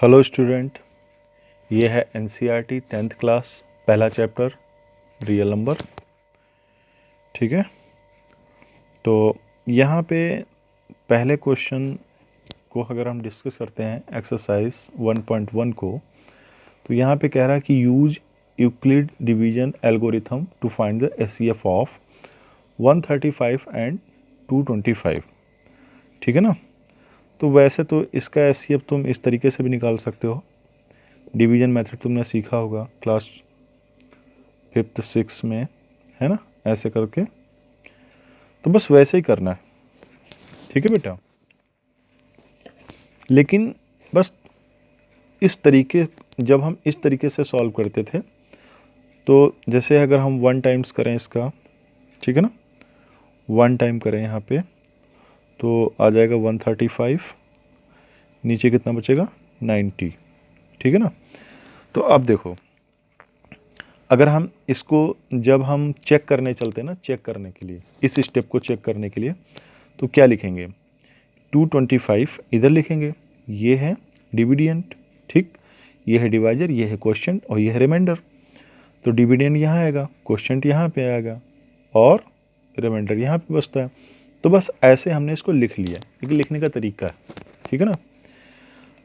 Hello student, ये है NCERT 10th class पहला चैप्टर रियल नंबर। ठीक है, तो यहाँ पे पहले क्वेश्चन को अगर हम डिस्कस करते हैं एक्सरसाइज 1.1 को, तो यहाँ पे कह रहा है कि use Euclid division algorithm to find the HCF of 135 and 225। ठीक है ना। तो वैसे तो इसका एचसीएफ तुम इस तरीके से भी निकाल सकते हो। डिवीजन मेथड तुमने सीखा होगा क्लास 5th 6th में, है ना, ऐसे करके। तो बस वैसे ही करना है, ठीक है बेटा। लेकिन बस इस तरीके, जब हम इस तरीके से सॉल्व करते थे, तो जैसे अगर हम 1 टाइम्स करें इसका, ठीक है ना, 1 टाइम करें यहाँ पे, तो आ जाएगा 135, नीचे कितना बचेगा 90। ठीक है ना। तो अब देखो, अगर हम इसको जब हम चेक करने चलते हैं ना, चेक करने के लिए, इस स्टेप को चेक करने के लिए, तो क्या लिखेंगे, 225 इधर लिखेंगे, ये है डिविडेंड, ठीक, ये है डिवाइजर, ये है क्वोशिएंट और ये है रिमाइंडर। तो डिविडेंड यहाँ आएगा, क्वोशिएंट यहाँ पे आएगा और रिमाइंडर यहाँ पे बचता है। तो बस ऐसे हमने इसको लिख लिया, लेकिन लिखने का तरीका है, ठीक है ना।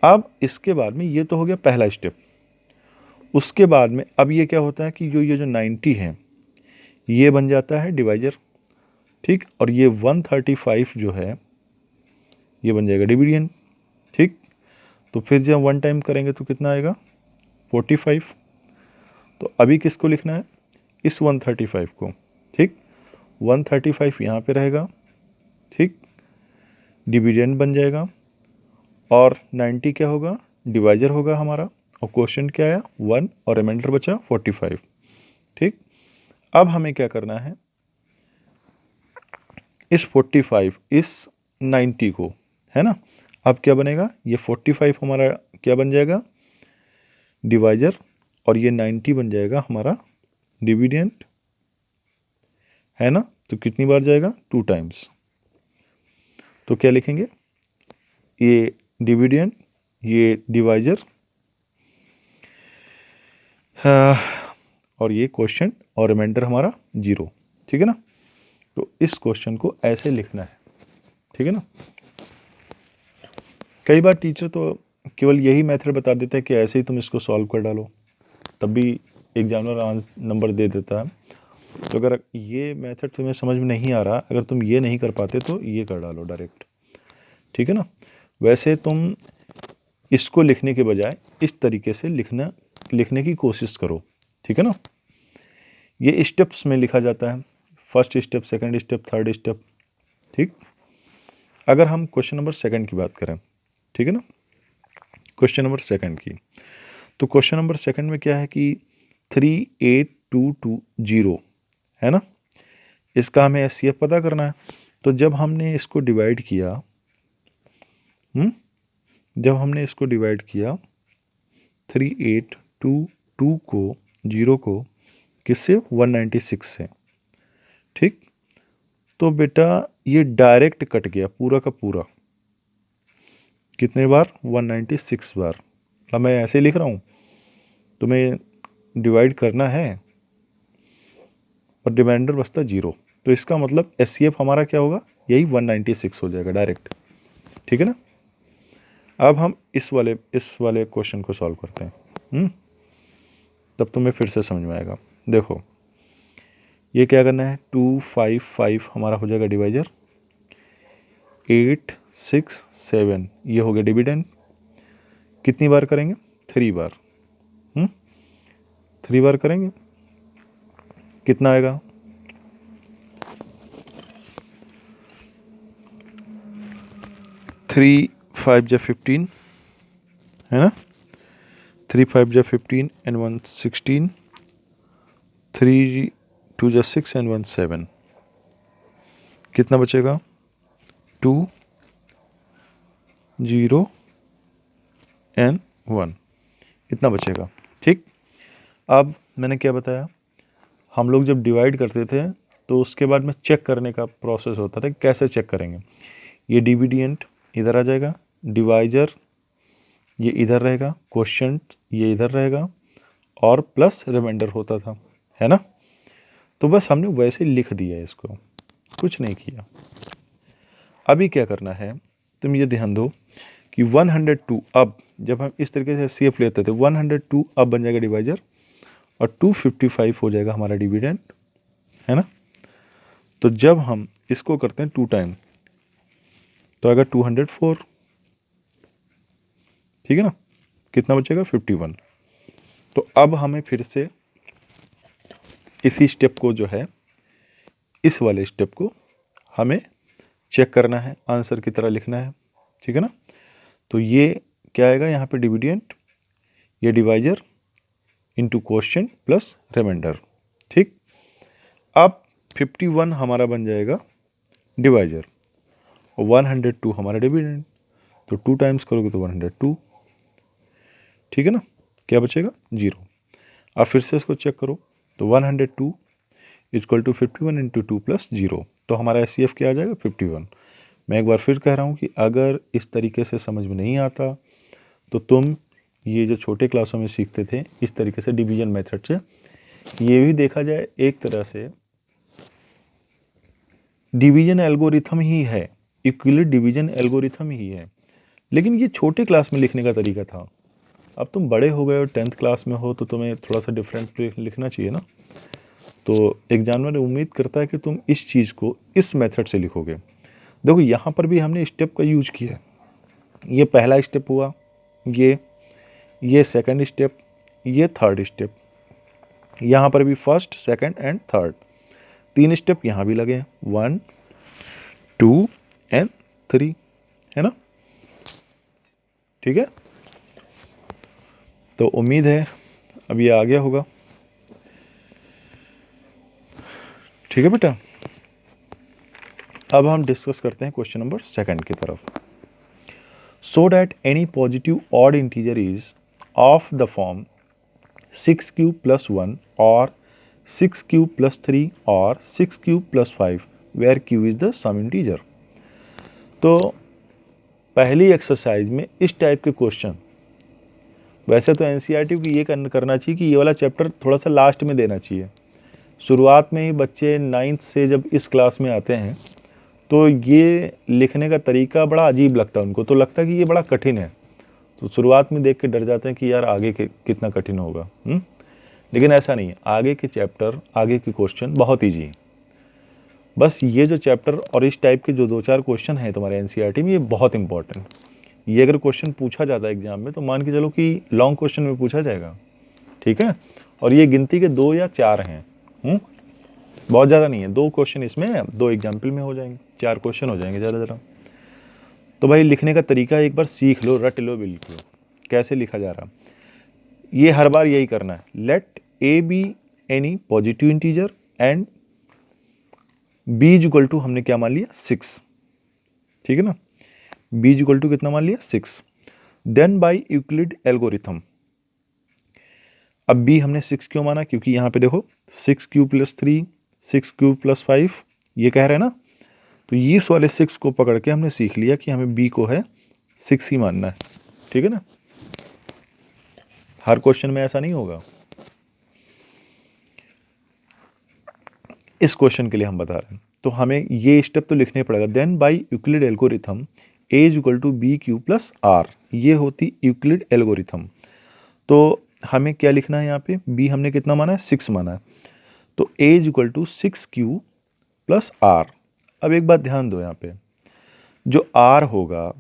अब इसके बाद में ये तो हो गया पहला स्टेप। उसके बाद में अब ये क्या होता है कि ये जो 90 है ये बन जाता है डिवाइजर, ठीक, और ये 135 जो है ये बन जाएगा डिविडेंड, ठीक। तो फिर जब 1 टाइम करेंगे तो कितना आएगा 45। तो अभी किसको लिखना है, इस 135 को, ठीक, 135 यहाँ पे रहेगा, ठीक, डिविडेंड बन जाएगा और 90 क्या होगा, डिवाइजर होगा हमारा, और क्वोशिएंट क्या आया 1 और रिमाइंडर बचा 45, ठीक। अब हमें क्या करना है, इस 45 इस 90 को, है ना, अब क्या बनेगा, ये 45 हमारा क्या बन जाएगा डिवाइजर और ये 90 बन जाएगा हमारा डिविडेंड, है ना। तो कितनी बार जाएगा 2 टाइम्स। तो क्या लिखेंगे, ये डिविडेंड, ये डिवाइजर, और ये क्वोशिएंट और रिमाइंडर हमारा 0, ठीक है ना। तो इस क्वेश्चन को ऐसे लिखना है, ठीक है ना। कई बार टीचर तो केवल यही मेथड बता देता है कि ऐसे ही तुम इसको सॉल्व कर डालो, तब भी एग्जामिनर नंबर दे देता है। तो अगर ये मेथड तुम्हें समझ में नहीं आ रहा, अगर तुम ये नहीं कर पाते तो ये कर डालो डायरेक्ट, ठीक है ना। वैसे तुम इसको लिखने के बजाय इस तरीके से लिखने की कोशिश करो, ठीक है ना। ये स्टेप्स में लिखा जाता है, first step, second step, third step, ठीक। अगर हम क्वेश्चन नंबर 2 की बात करें, ठीक है ना, क्वेश्चन नंबर 2 की, तो क्वेश्चन नंबर 2 में क्या है कि 38220 है ना, इसका हमें एचसीएफ पता करना है। तो जब हमने इसको डिवाइड किया, जब हमने इसको डिवाइड किया 3822 को 0 को किससे 196 से, ठीक, तो बेटा ये डायरेक्ट कट गया पूरा का पूरा, कितने बार 196 बार। अब मैं ऐसे लिख रहा हूँ, तुम्हें डिवाइड करना है और रिमाइंडर बचता 0, तो इसका मतलब एचसीएफ हमारा क्या होगा, यही 196 हो जाएगा डायरेक्ट, ठीक है ना। अब हम इस वाले क्वेश्चन को सॉल्व करते हैं, तब तुम्हें फिर से समझ में आएगा। देखो ये क्या करना है, 255 हमारा हो जाएगा डिवाइजर, 867 ये हो गया डिविडेंड। कितनी बार करेंगे, 3 बार, 3 बार करेंगे, कितना आएगा 3 5 जा 15, है ना, 3 5 जा 15 एंड 1 16, 3 2 जा 6 एंड 1 7, कितना बचेगा 2 0 एंड 1, इतना बचेगा, ठीक। अब मैंने क्या बताया, हम लोग जब डिवाइड करते थे तो उसके बाद में चेक करने का प्रोसेस होता था, कैसे चेक करेंगे, ये डिविडेंड इधर आ जाएगा, डिवाइजर ये इधर रहेगा, क्वोशिएंट ये इधर रहेगा और प्लस रिमाइंडर होता था, है ना। तो बस हमने वैसे लिख दिया इसको, कुछ नहीं किया। अभी क्या करना है, तुम ये ध्यान दो कि 102 अब जब हम इस तरीके से CF लेते थे 102 अब बन जाएगा डिवाइजर और 255 हो जाएगा हमारा डिविडेंड, है ना। तो जब हम इसको करते हैं 2 टाइम तो अगर 204, ठीक है ना, कितना बचेगा 51। तो अब हमें फिर से इसी स्टेप को जो है, इस वाले स्टेप को हमें चेक करना है, आंसर की तरह लिखना है, ठीक है ना। तो ये क्या आएगा यहाँ पे डिविडेंड, ये divisor into quotient plus remainder, ठीक। अब 51 हमारा बन जाएगा डिवाइजर और 102 हमारा डिविडेंड, तो 2 टाइम्स करोगे तो 102, ठीक है ना। क्या बचेगा 0। अब फिर से इसको चेक करो तो 102 इक्वल टू 51 इंटू 2 प्लस 0, तो हमारा SCF क्या आ जाएगा 51। मैं एक बार फिर कह रहा हूँ कि अगर इस तरीके से समझ में नहीं आता तो तुम ये जो छोटे क्लासों में सीखते थे इस तरीके से डिवीजन मेथड से, ये भी देखा जाए एक तरह से डिवीजन एल्गोरिथम ही है, यूक्लिड डिवीजन एल्गोरिथम ही है, लेकिन ये छोटे क्लास में लिखने का तरीका था। अब तुम बड़े हो गए और 10th क्लास में हो तो तुम्हें थोड़ा सा डिफरेंट लिखना चाहिए ना। तो एग्जामिनर उम्मीद करता है कि तुम इस चीज़ को इस मेथड से लिखोगे। देखो यहाँ पर भी हमने स्टेप का यूज किया है, ये पहला स्टेप हुआ, ये सेकंड स्टेप, ये थर्ड स्टेप, यहाँ पर भी first second and third, 3 step यहाँ भी लगे हैं, 1 2 एंड 3, है ना। ठीक है, तो उम्मीद है अब ये आ गया होगा। ठीक है बेटा, अब हम डिस्कस करते हैं क्वेश्चन नंबर 2 की तरफ। So that any positive odd integer is of the form 6 cube plus 1 और 6 क्यूब प्लस 3 और 6 cube plus 5 where q is the some integer. तो पहली एक्सरसाइज में इस टाइप के क्वेश्चन, वैसे तो एनसीईआरटी को ये करना चाहिए कि ये वाला चैप्टर थोड़ा सा लास्ट में देना चाहिए। शुरुआत में ही बच्चे 9th से जब इस क्लास में आते हैं तो ये लिखने का तरीका बड़ा अजीब लगता है उनको, तो लगता है कि ये बड़ा कठिन है, तो शुरुआत में देख के डर जाते हैं कि यार आगे के कितना कठिन होगा। लेकिन ऐसा नहीं है, आगे के चैप्टर, आगे के क्वेश्चन बहुत ईजी हैं। बस ये जो चैप्टर और इस टाइप के जो 2-4 क्वेश्चन हैं तुम्हारे एनसीईआरटी में, ये बहुत इंपॉर्टेंट, ये अगर क्वेश्चन पूछा जाता है एग्जाम में तो मान के चलो कि लॉन्ग क्वेश्चन में पूछा जाएगा। ठीक है, और ये गिनती के 2 या 4 हैं, बहुत ज़्यादा नहीं है, 2 क्वेश्चन इसमें 2 एग्जाम्पल में हो जाएंगे, 4 क्वेश्चन हो जाएंगे ज़्यादा। तो भाई लिखने का तरीका एक बार सीख लो, रट लो बिल्कुल कैसे लिखा जा रहा। ये हर बार यही करना है, let a be any positive integer and b is equal to, हमने क्या मान लिया 6, ठीक है ना, बी इज इक्वल टू कितना मान लिया 6। देन बाय यूक्लिड एल्गोरिथम, अब बी हमने 6 क्यों माना, क्योंकि यहाँ पे देखो 6 क्यूब प्लस 3 6 क्यूब प्लस 5 ये कह रहे हैं ना, तो इस वाले 6 को पकड़ के हमने सीख लिया कि हमें बी को है 6 ही मानना है। ठीक है ना, हर क्वेश्चन में ऐसा नहीं होगा, इस क्वेश्चन के लिए हम बता रहे हैं, तो हमें ये स्टेप तो लिखने पड़ेगा। Then by Euclid algorithm a is equal to b q plus r, ये होती यूक्लिड एल्गोरिथम। तो हमें क्या लिखना है यहाँ पे, बी हमने कितना माना है 6 माना है, तो a is equal to 6 q plus r. अब एक बात ध्यान दो, यहाँ पे जो आर होगा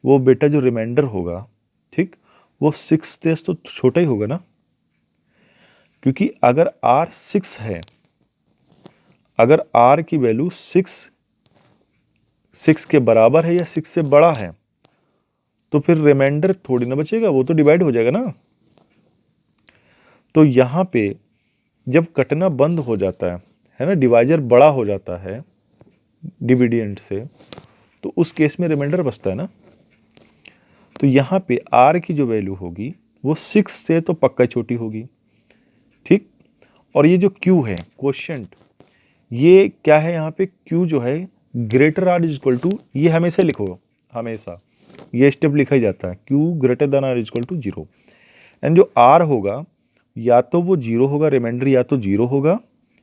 वो बेटा जो रिमाइंडर होगा, ठीक, वो 6 से तो छोटा ही होगा ना, क्योंकि अगर आर 6 है, अगर आर की वैल्यू 6 के बराबर है या 6 से बड़ा है तो फिर रिमाइंडर थोड़ी ना बचेगा, वो तो डिवाइड हो जाएगा ना। तो यहाँ पे जब कटना बंद हो जाता है ना, डिवाइजर बड़ा हो जाता है डिविडेंड से, तो उस केस में रिमाइंडर बचता है ना। तो यहाँ पे आर की जो वैल्यू होगी वो 6 से तो पक्का छोटी होगी, ठीक। और ये जो क्यू है क्वोशिएंट, ये क्या है यहाँ पे, क्यू जो है greater r is equal to, ये हमेशा लिखो, हमेशा ये स्टेप लिखा ही जाता है, q greater than r equal to 0। And जो आर होगा या तो वो 0 होगा, रिमाइंडर या तो 0 होगा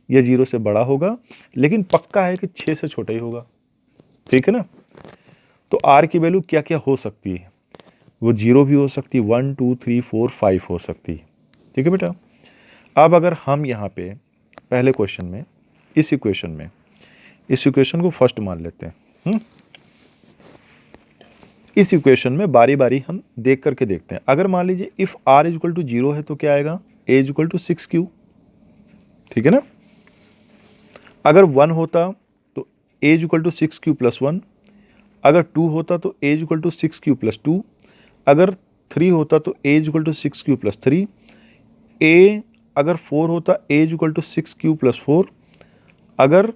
या 0 से बड़ा होगा, लेकिन पक्का है कि 6 से छोटा ही होगा। ठीक है ना। तो आर की वैल्यू क्या क्या हो सकती है, वो 0 भी हो सकती है, 1 2 3 4 5 हो सकती है। ठीक है बेटा। अब अगर हम यहाँ पे पहले क्वेश्चन में इस इक्वेशन को फर्स्ट मान लेते हैं। इस इक्वेशन में बारी बारी हम देख करके देखते हैं। अगर मान लीजिए इफ आर इक्वल टू 0 है तो क्या आएगा, ए इक्वल टू 6q। ठीक है ना। अगर 1 होता तो ए इक्वल टू 6q प्लस 1। अगर 2 होता तो ए इक्वल टू 6q प्लस 2। अगर 3 होता तो ए इक्वल टू 6q प्लस 3। ए अगर 4 होता ए इक्वल टू 6q प्लस 4। अगर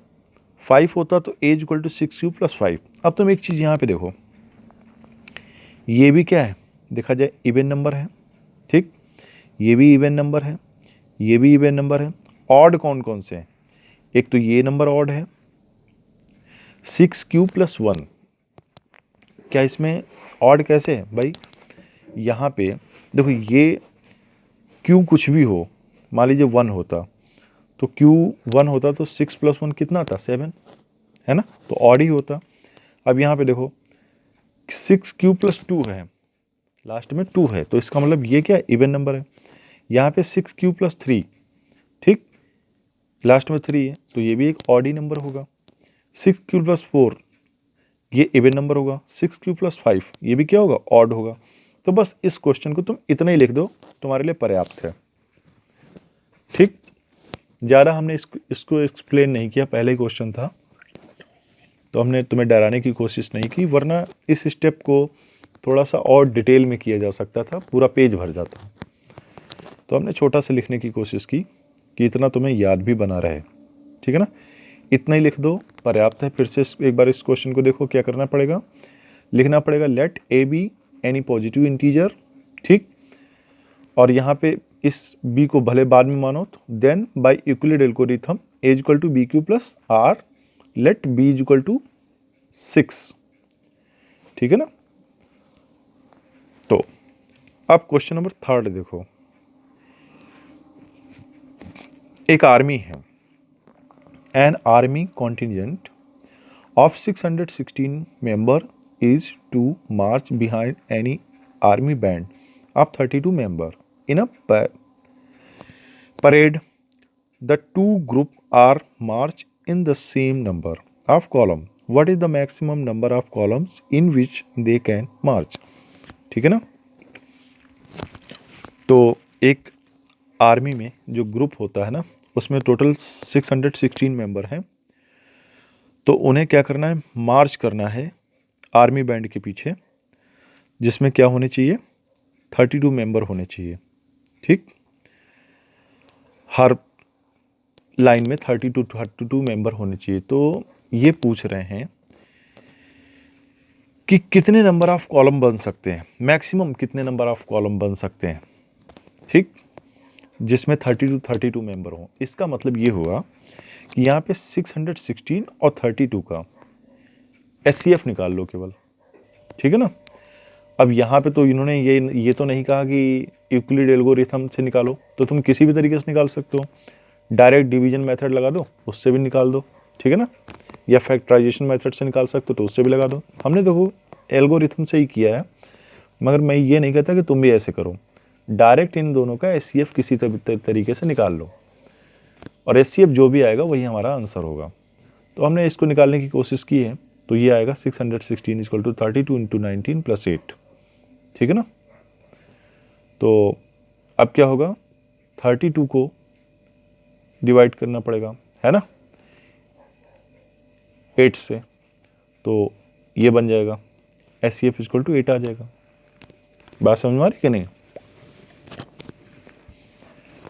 5 होता तो ए इक्वल टू 6q प्लस 5। अब तुम एक चीज़ यहाँ पे देखो, ये भी क्या है, देखा जाए इवन नंबर है। ठीक, ये भी इवन नंबर है, ये भी इवन नंबर है। ऑड कौन कौन से हैं, एक तो ये नंबर ऑड है 6q प्लस 1। क्या इसमें ऑड कैसे है भाई, यहाँ पे देखो ये q कुछ भी हो, मान लीजिए 1 होता तो q 1 होता तो 6 प्लस 1 कितना था, 7, है ना, तो ऑड ही होता। अब यहाँ पे देखो 6q प्लस 2 है, लास्ट में 2 है, तो इसका मतलब ये क्या इवन नंबर है। यहाँ पे 6q प्लस 3, ठीक, लास्ट में 3 है, तो ये भी एक ऑड ही नंबर होगा। 6q प्लस 4 ये इवन नंबर होगा। 6q प्लस 5 ये भी क्या होगा, ऑड होगा। तो बस इस क्वेश्चन को तुम इतना ही लिख दो, तुम्हारे लिए पर्याप्त है। ठीक, ज़्यादा हमने इसको एक्सप्लेन नहीं किया, पहले ही क्वेश्चन था तो हमने तुम्हें डराने की कोशिश नहीं की, वरना इस स्टेप को थोड़ा सा और डिटेल में किया जा सकता था, पूरा पेज भर जाता। तो हमने छोटा सा लिखने की कोशिश की कि इतना तुम्हें याद भी बना रहे। ठीक है ना, इतना ही लिख दो, पर्याप्त है। फिर से एक बार इस क्वेश्चन को देखो, क्या करना पड़ेगा, लिखना पड़ेगा let a be any positive integer. ठीक, और यहाँ पे इस b को भले बाद में मानो, तो then by Euclid algorithm a equal to b q plus r let b equal to 6। ठीक है ना। तो अब क्वेश्चन नंबर 3 देखो, एक आर्मी है, an army contingent of 616 member is to march behind any army band of 32 member in a parade. The two group are march in the same number of column. What is the maximum number of columns in which they can march? ठीक है ना। तो एक army में जो group होता है ना, उसमें टोटल 616 मेंबर हैं। तो उन्हें क्या करना है, मार्च करना है आर्मी बैंड के पीछे, जिसमें क्या होने चाहिए, 32 मेंबर होने चाहिए। ठीक, हर लाइन में 32 मेंबर होने चाहिए। तो ये पूछ रहे हैं कि कितने नंबर ऑफ कॉलम बन सकते हैं, मैक्सिमम कितने नंबर ऑफ कॉलम बन सकते हैं। ठीक, जिसमें 32 मेंबर हों। इसका मतलब ये हुआ कि यहाँ पे 616 और 32 का एचसीएफ निकाल लो केवल। ठीक है ना। अब यहाँ पे तो इन्होंने ये तो नहीं कहा कि यूक्लिड एल्गोरिथम से निकालो, तो तुम किसी भी तरीके से निकाल सकते हो। डायरेक्ट डिवीजन मेथड लगा दो, उससे भी निकाल दो। ठीक है ना, या फैक्टराइजेशन मेथड से निकाल सकते हो तो उससे भी लगा दो। हमने देखो एल्गोरिथम से ही किया है, मगर मैं ये नहीं कहता कि तुम भी ऐसे करो। डायरेक्ट इन दोनों का एचसीएफ किसी तरीके से निकाल लो, और एचसीएफ जो भी आएगा वही हमारा आंसर होगा। तो हमने इसको निकालने की कोशिश की है, तो ये आएगा 616 इक्वल टू 32 इंटू 19 प्लस 8। ठीक है ना। तो अब क्या होगा, 32 को डिवाइड करना पड़ेगा, है ना, 8 से, तो ये बन जाएगा S C F equal to 8 आ जाएगा। बात समझ में आ रही कि नहीं।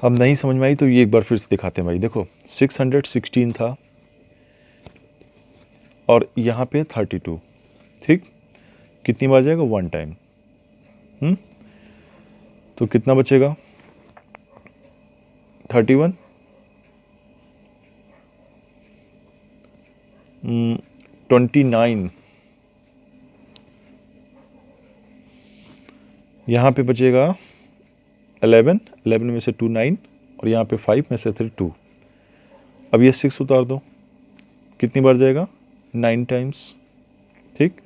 अब नहीं समझ में आई तो ये एक बार फिर से दिखाते हैं भाई। देखो 616 था और यहाँ पे 32। ठीक, कितनी बार जाएगा, 1 टाइम। तो कितना बचेगा, 31, 29, यहाँ पे बचेगा 11, 11 में से 2 9, और यहाँ पे 5 में से 3 2। अब ये 6 उतार दो, कितनी बार जाएगा? 9 टाइम्स, ठीक।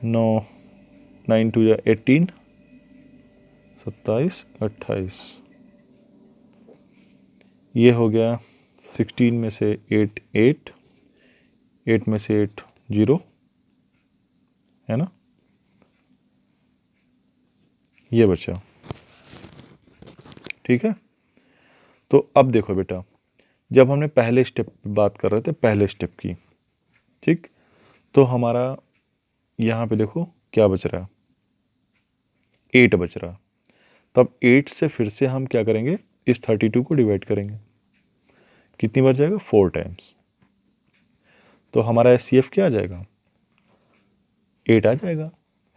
9 9 2 18, 27 28, ये हो गया 16 में से 8 8, 8 में से 8 0, है ना, ये बचा, ठीक है। तो अब देखो बेटा, जब हमने पहले स्टेप की बात कर रहे थे, पहले स्टेप की, ठीक, तो हमारा यहाँ पे देखो क्या बच रहा है, 8 बच रहा। तब 8 से फिर से हम क्या करेंगे, इस 32 को डिवाइड करेंगे, कितनी बार जाएगा? 4 टाइम्स। तो हमारा SCF क्या आ जाएगा? 8 आ जाएगा,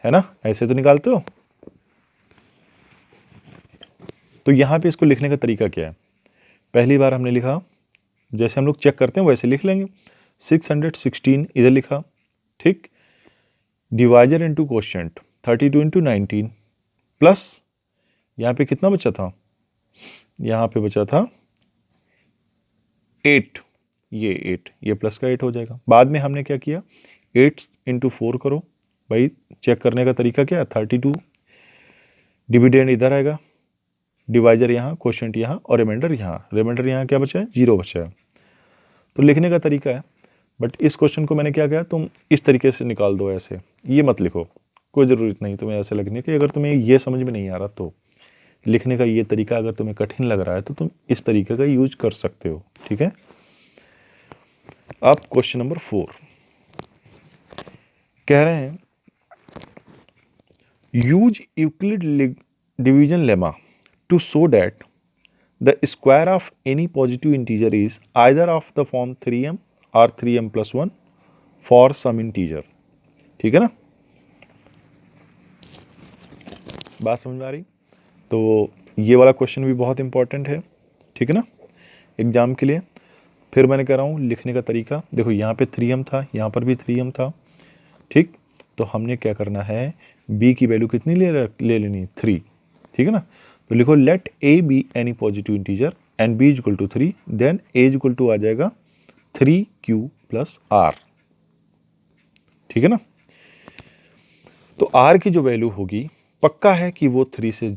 है ना, ऐसे तो निकालते हो। तो यहाँ पे इसको लिखने का तरीका क्या है? पहली बार हमने लिखा, जैसे हम लोग चेक करते हैं वैसे लिख लेंगे, 616 इधर लिखा, ठीक, divisor into quotient 32 into 19, plus यहाँ पे कितना बचा था? यहाँ पे बचा था 8, ये 8, ये प्लस का 8 हो जाएगा। बाद में हमने क्या किया, 8 इंटू 4 करो, भाई चेक करने का तरीका क्या है, 32 डिविडेंड इधर आएगा, डिवाइजर यहाँ, कोशेंट यहाँ, और रिमाइंडर यहाँ। रिमाइंडर यहाँ क्या बचा है? 0 बचा है। तो लिखने का तरीका है, बट इस क्वेश्चन को मैंने क्या किया, तुम इस तरीके से निकाल दो, ऐसे ये मत लिखो, कोई ज़रूरत नहीं तुम्हें ऐसे लिखने की। अगर तुम्हें ये समझ में नहीं आ रहा तो लिखने का ये तरीका अगर तुम्हें कठिन लग रहा है तो तुम इस तरीके का यूज कर सकते हो, ठीक है। अब क्वेश्चन नंबर 4 कह रहे हैं, use Euclid division lemma to show that the square of any positive integer is either of the form 3m or 3m plus 1 for some integer, ठीक है ना, बात समझ में आ रही? तो ये वाला क्वेश्चन भी बहुत इंपॉर्टेंट है, ठीक है ना, एग्जाम के लिए। फिर मैंने कह रहा हूँ लिखने का तरीका, देखो यहाँ पे 3m था, यहाँ पर भी 3m था, ठीक। तो हमने क्या करना है, b की वैल्यू कितनी ले लेनी? 3, ठीक है ना। तो लिखो let a be any positive integer and b is equal to 3, then a is equal to आ जाएगा 3q प्लस r, ठीक है ना। तो r की जो वैल्यू होगी पक्का है कि वो 3 से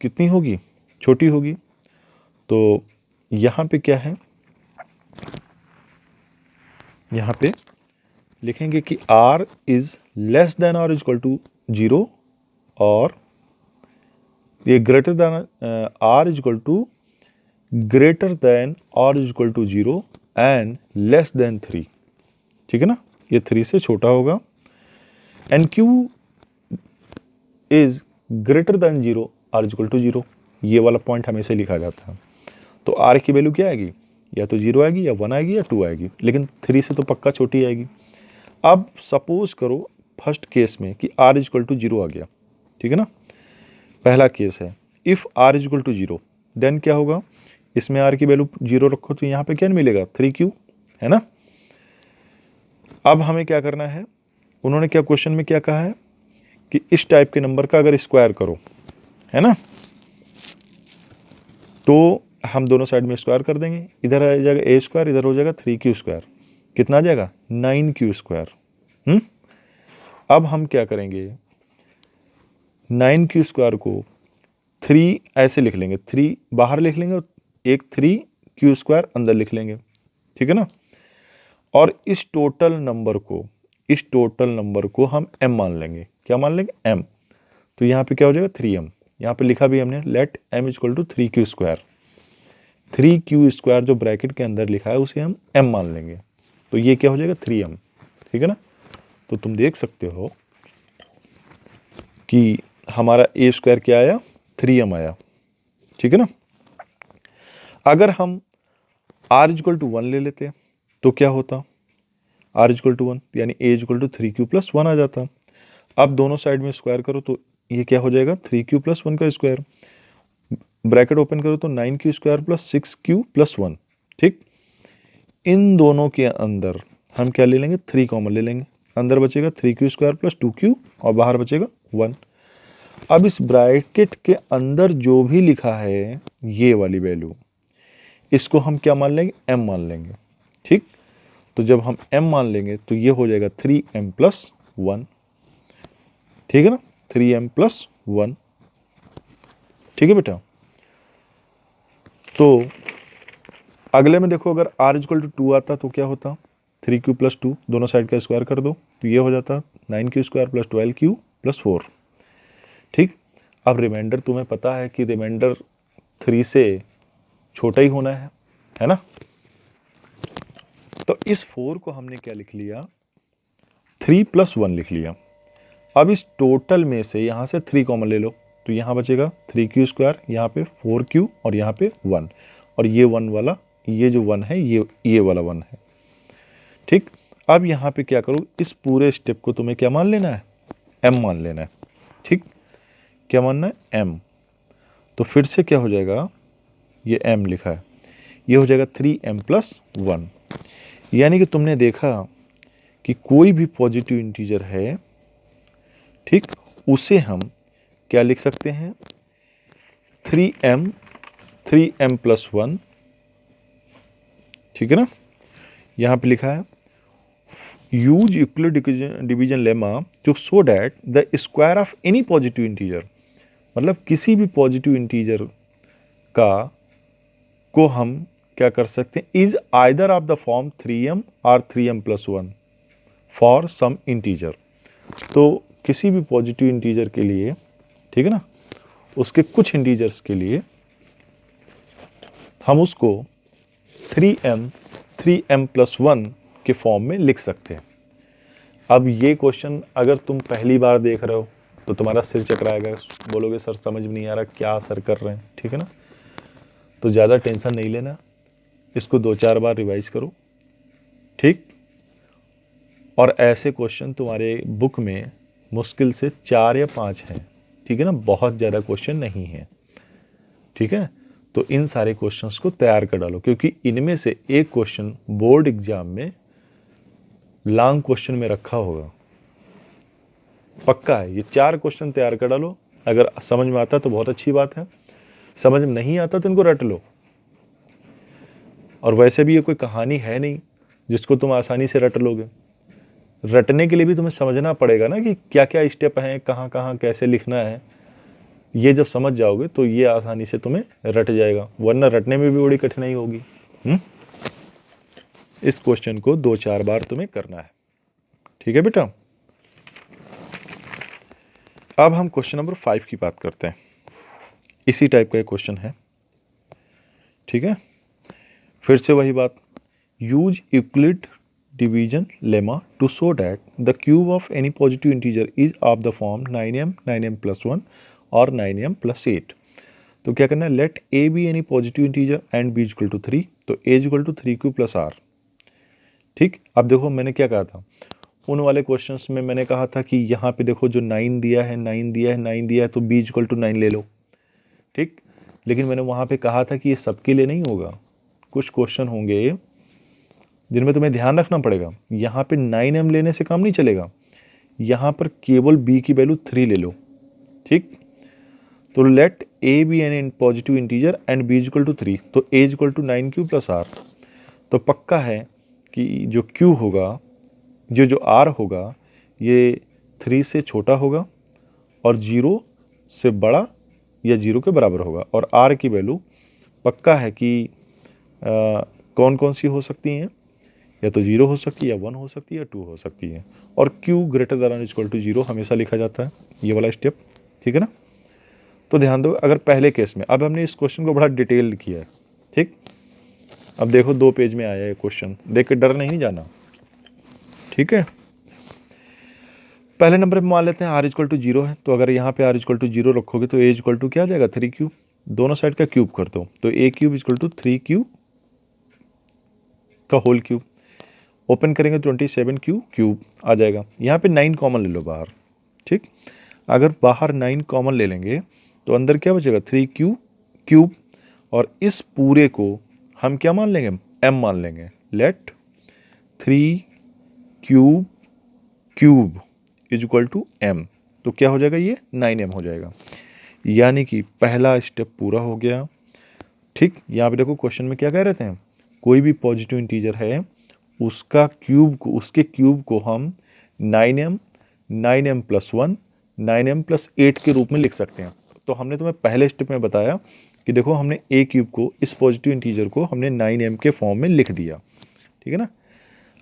कितनी होगी? छोटी होगी। तो यहाँ पे क्या है, यहाँ पे लिखेंगे कि r is less than or is equal to 0, और ये greater than r is equal to greater than or is equal to 0 and less than 3, ठीक है ना, ये 3 से छोटा होगा। And q is greater than 0 r is equal to 0, ये वाला पॉइंट हमेशा लिखा जाता है। तो r की वैल्यू क्या आएगी, या तो 0 आएगी, या 1 आएगी, या 2 आएगी, लेकिन 3 से तो पक्का छोटी आएगी। अब सपोज करो फर्स्ट केस में कि r इज इक्वल टू 0 आ गया, ठीक है ना, पहला केस है। If r is equal to 0 then क्या होगा, इसमें r की वैल्यू 0 रखो तो यहाँ पे क्या मिलेगा? 3q, है ना। अब हमें क्या करना है, उन्होंने क्या क्वेश्चन में क्या कहा है कि इस टाइप के नंबर का अगर स्क्वायर करो, है ना, तो हम दोनों साइड में स्क्वायर कर देंगे, इधर आ जाएगा a स्क्वायर, इधर हो जाएगा 3q स्क्वायर, कितना आ जाएगा? 9q square. अब हम क्या करेंगे, 9q स्क्वायर को 3 ऐसे लिख लेंगे, 3 बाहर लिख लेंगे और एक 3q स्क्वायर अंदर लिख लेंगे, ठीक है ना। और इस टोटल नंबर को हम m मान लेंगे, क्या मान लेंगे? m। तो यहाँ पे क्या हो जाएगा? 3m, यहाँ पे लिखा भी हमने let m equal to 3q square, 3q square जो ब्रैकेट के अंदर लिखा है उसे हम m मान लेंगे, तो ये क्या हो जाएगा? 3m, ठीक है ना। तो तुम देख सकते हो कि हमारा a स्क्वायर क्या आया? 3m आया, ठीक है ना। अगर हम r इक्वल टू 1 ले लेते तो क्या होता? r इक्वल टू 1 यानी a equal to 3q plus 1 आ जाता। अब दोनों साइड में स्क्वायर करो तो ये क्या हो जाएगा? 3q प्लस 1 का स्क्वायर, ब्रैकेट ओपन करो तो 9q square plus 6q plus 1, ठीक। इन दोनों के अंदर हम क्या ले लेंगे? 3 कॉमन ले लेंगे, अंदर बचेगा 3q स्क्वायर प्लस 2q और बाहर बचेगा 1। अब इस ब्रैकेट के अंदर जो भी लिखा है ये वाली वैल्यू, इसको हम क्या मान लेंगे, m मान लेंगे। ठीक, तो जब हम m मान लेंगे तो ये हो जाएगा 3m प्लस 1। ठीक है ना, 3m प्लस 1। ठीक है बेटा। तो अगले में देखो, अगर r इक्वल टू 2 आता तो क्या होता, 3q प्लस 2, दोनों साइड का स्क्वायर कर दो तो ये हो जाता 9q square plus 12q plus 4। ठीक, अब रिमाइंडर तुम्हें पता है कि रिमाइंडर 3 से छोटा ही होना है ना। तो इस 4 को हमने क्या लिख लिया, 3 प्लस 1 लिख लिया। अब इस टोटल में से यहाँ से 3 कॉमन ले लो तो यहाँ बचेगा 3q स्क्वायर, यहाँ पे 4q और यहाँ पे 1, और ये 1 वाला, ये जो 1 है ये वाला 1 है। ठीक, अब यहाँ पे क्या करो, इस पूरे स्टेप को तुम्हें क्या मान लेना है, m मान लेना है। ठीक, क्या मानना है, m। तो फिर से क्या हो जाएगा, ये m लिखा है, ये हो जाएगा 3m प्लस 1। यानी कि तुमने देखा कि कोई भी पॉजिटिव इंटीजर है, ठीक, उसे हम क्या लिख सकते हैं, 3m प्लस 1। ठीक है ना, यहाँ पे लिखा है use Euclid division lemma to show that the square of any positive integer, मतलब किसी भी पॉजिटिव इंटीजर का को हम क्या कर सकते हैं, is either of the form 3m और 3m plus 1 for some integer. तो किसी भी पॉजिटिव इंटीजर के लिए, ठीक है ना, उसके कुछ इंटीजर्स के लिए हम उसको 3m प्लस 1 के फॉर्म में लिख सकते हैं। अब ये क्वेश्चन अगर तुम पहली बार देख रहे हो तो तुम्हारा सिर चकराएगा, बोलोगे सर समझ में नहीं आ रहा क्या सर कर रहे हैं। ठीक है ना, तो ज़्यादा टेंशन नहीं लेना, इसको 2-4 बार रिवाइज करो। ठीक, और ऐसे क्वेश्चन तुम्हारे बुक में मुश्किल से 4 या 5 हैं। ठीक है ना, बहुत ज़्यादा क्वेश्चन नहीं है। ठीक है, तो इन सारे क्वेश्चंस को तैयार कर डालो, क्योंकि इनमें से एक क्वेश्चन बोर्ड एग्जाम में लॉन्ग क्वेश्चन में रखा होगा, पक्का है। ये 4 क्वेश्चन तैयार कर डालो, अगर समझ में आता तो बहुत अच्छी बात है, समझ में नहीं आता तो इनको रट लो। और वैसे भी ये कोई कहानी है नहीं जिसको तुम आसानी से रट लोगे। रटने के लिए भी तुम्हें समझना पड़ेगा ना कि क्या क्या स्टेप हैं, कहाँ कहाँ कैसे लिखना है। ये जब समझ जाओगे तो ये आसानी से तुम्हें रट जाएगा, वरना रटने में भी बड़ी कठिनाई होगी। इस क्वेश्चन को 2-4 बार तुम्हें करना है। ठीक है बेटा। अब हम क्वेश्चन नंबर 5 की बात करते हैं। इसी टाइप का एक क्वेश्चन है। ठीक है, फिर से वही बात, use Euclid division lemma to show that the cube of any positive integer is of the form 9m 9m plus 1 और 9m प्लस 8। तो क्या करना है, let a be any positive integer and b equal to 3, तो a equal to 3q plus r। ठीक, अब देखो मैंने क्या कहा था, उन वाले क्वेश्चंस में मैंने कहा था कि यहाँ पे देखो जो 9 दिया है 9 दिया है 9 दिया है, तो b इक्वल टू 9 ले लो। ठीक, लेकिन मैंने वहाँ पे कहा था कि ये सबके लिए नहीं होगा, कुछ क्वेश्चन होंगे जिनमें तुम्हें ध्यान रखना पड़ेगा। यहाँ पे 9m लेने से काम नहीं चलेगा, यहाँ पर केवल b की वैल्यू 3 ले लो। ठीक, तो let a be an positive integer and b equal to 3, तो a equal to 9q plus r। तो पक्का है कि जो q होगा, जो r होगा, ये 3 से छोटा होगा और 0 से बड़ा या 0 के बराबर होगा। और r की वैल्यू पक्का है कि कौन कौन सी हो सकती हैं, या तो 0 हो सकती है, या 1 हो सकती है, या 2 हो सकती है। और q greater than equal to 0 हमेशा लिखा जाता है, ये वाला स्टेप। ठीक है ना, तो ध्यान दो। अगर पहले केस में, अब हमने इस क्वेश्चन को बड़ा डिटेल किया है। ठीक, अब देखो 2 पेज में आया है क्वेश्चन, देख के डर नहीं जाना। ठीक है, पहले नंबर पे मान लेते हैं r इक्वल टू 0 है, तो अगर यहाँ पे r इक्वल टू 0 रखोगे तो a इक्वल टू क्या आ जाएगा, 3q। दोनों साइड का क्यूब कर दो, तो a cube equal to 3q का होल क्यूब। ओपन करेंगे 27q क्यूब आ जाएगा। यहाँ पे 9 कॉमन ले लो बाहर। ठीक, अगर बाहर 9 कॉमन ले लेंगे तो अंदर क्या बचेगा, 3q क्यूब। और इस पूरे को हम क्या मान लेंगे, m मान लेंगे। Let 3 cube cube is equal to m। तो क्या हो जाएगा, ये 9m हो जाएगा। यानी कि पहला स्टेप पूरा हो गया। ठीक, यहाँ पे देखो क्वेश्चन में क्या कह रहे थे, कोई भी पॉजिटिव इंटीजर है उसका क्यूब को, उसके क्यूब को हम 9m 9m+1 9m+8 के रूप में लिख सकते हैं। तो हमने तुम्हें पहले स्टेप में बताया कि देखो हमने ए क्यूब को, इस पॉजिटिव इंटीजर को हमने 9m के फॉर्म में लिख दिया। ठीक है ना।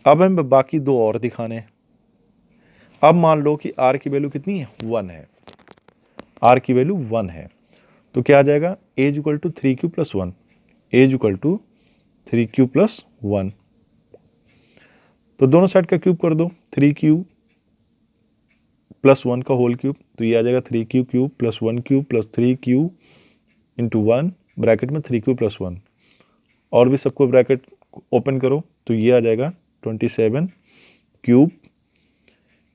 अब हमें बाकी दो और दिखाने हैं। अब मान लो कि r की वैल्यू कितनी है, 1 है। r की वैल्यू 1 है तो क्या आ जाएगा, a = 3q+1, a = 3q+1। तो दोनों साइड का क्यूब कर दो, 3q+1 का होल क्यूब, तो ये आ जाएगा 3q³ + 1q + 3q × 1 ब्रैकेट में 3q+1, और भी सबको ब्रैकेट ओपन करो तो ये आ जाएगा 27 क्यूब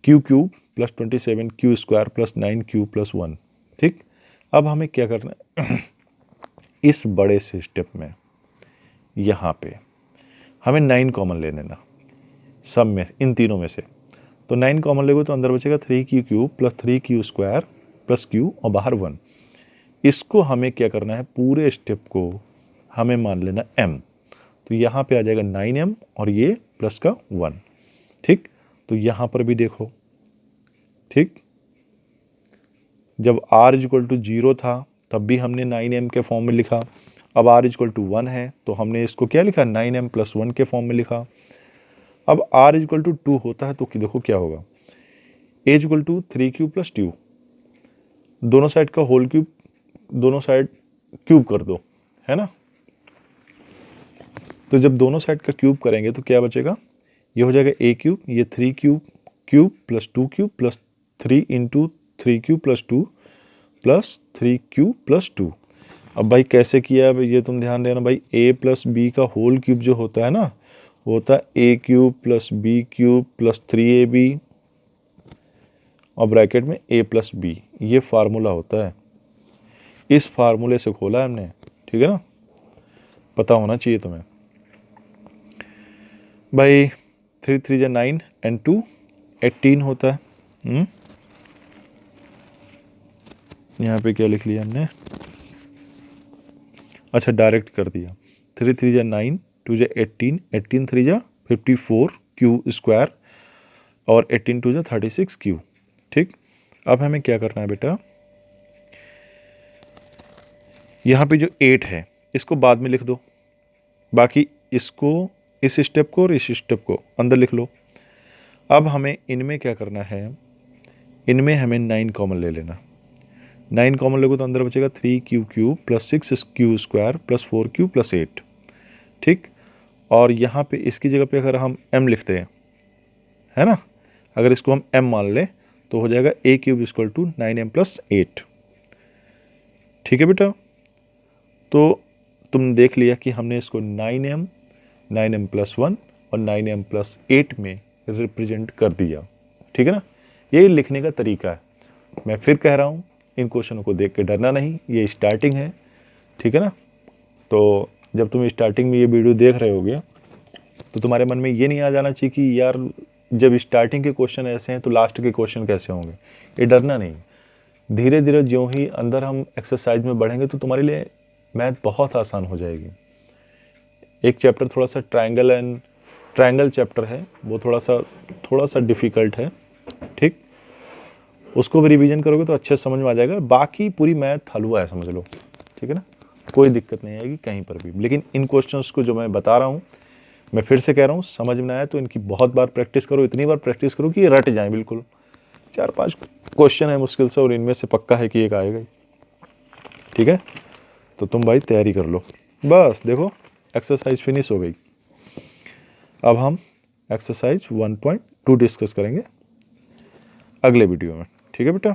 q³ + 27 q² + 9q+1। ठीक, अब हमें क्या करना है इस बड़े से स्टेप में, यहाँ पे हमें 9 कॉमन ले लेना सब में, इन तीनों में से। तो 9 कॉमन लेगो तो अंदर बचेगा 3q³ + 3q² + q और बाहर 1। इसको हमें क्या करना है, पूरे स्टेप को हमें मान लेना m। तो यहाँ पे आ जाएगा 9m और ये प्लस का 1। ठीक, तो यहाँ पर भी देखो, ठीक, जब r = 0 था तब भी हमने 9m के फॉर्म में लिखा। अब r = 1 है तो हमने इसको क्या लिखा, 9m+1 के फॉर्म में लिखा। अब r = 2 होता है तो देखो क्या होगा, a = 3q + 2, दोनों साइड का होल क्यूब, दोनों साइड क्यूब कर दो, है ना। तो जब दोनों साइड का क्यूब करेंगे तो क्या बचेगा, ये हो जाएगा a³, ये 3q³ + 2q + 3 × 3q + 2 + 3q + 2। अब भाई कैसे किया है ये तुम ध्यान देना भाई, a + b का होल क्यूब जो होता है ना, वो होता है a³ + b³ + 3ab और ब्रैकेट में a + b। ये फार्मूला होता है, इस फार्मूले से खोला है हमने। ठीक है ना, पता होना चाहिए तुम्हें भाई। 3 3 × 9 and 2 18 होता है। यहाँ पे क्या लिख लिया हमने, अच्छा डायरेक्ट कर दिया। 3 3 × 9, 2 × 18, 18 3 × 54 q² और 18 2 × 36 q। ठीक, अब हमें क्या करना है बेटा, यहाँ पे जो 8 है इसको बाद में लिख दो, बाकी इसको, इस स्टेप को और इस स्टेप को अंदर लिख लो। अब हमें इनमें क्या करना है, इनमें हमें 9 कॉमन ले लेना। 9 कॉमन लोगे तो अंदर बचेगा 3q³ + 6q² + 4q + 8। ठीक, और यहाँ पे इसकी जगह पे अगर हम m लिखते हैं, है ना, अगर इसको हम m मान लें तो हो जाएगा a³ = 9m+8। ठीक है बेटा, तो तुम देख लिया कि हमने इसको 9m 9m+1 और 9m+8 में रिप्रेजेंट कर दिया। ठीक है ना, यही लिखने का तरीका है। मैं फिर कह रहा हूँ, इन क्वेश्चनों को देख के डरना नहीं, ये स्टार्टिंग है। ठीक है ना, तो जब तुम स्टार्टिंग में ये वीडियो देख रहे होगे तो तुम्हारे मन में ये नहीं आ जाना चाहिए कि यार जब स्टार्टिंग के क्वेश्चन ऐसे हैं तो लास्ट के क्वेश्चन कैसे होंगे। ये डरना नहीं, धीरे धीरे ज्यों ही अंदर हम एक्सरसाइज में बढ़ेंगे तो तुम्हारे लिए मैथ बहुत आसान हो जाएगी। एक चैप्टर थोड़ा सा ट्रायंगल चैप्टर है, वो थोड़ा सा डिफ़िकल्ट है। ठीक, उसको भी रिवीजन करोगे तो अच्छे समझ में आ जाएगा। बाकी पूरी मैथ हलवा है समझ लो। ठीक है ना, कोई दिक्कत नहीं आएगी कहीं पर भी। लेकिन इन क्वेश्चंस को जो मैं बता रहा हूँ, मैं फिर से कह रहा हूँ, समझ में आया तो इनकी बहुत बार प्रैक्टिस करो, इतनी बार प्रैक्टिस करो कि ये रट जाए बिल्कुल। 4-5 क्वेश्चन है मुश्किल से और इनमें से पक्का है कि एक आएगा ही। ठीक है, तो तुम भाई तैयारी कर लो। बस देखो एक्सरसाइज फिनिश हो गई। अब हम एक्सरसाइज 1.2 डिस्कस करेंगे अगले वीडियो में। ठीक है बेटा।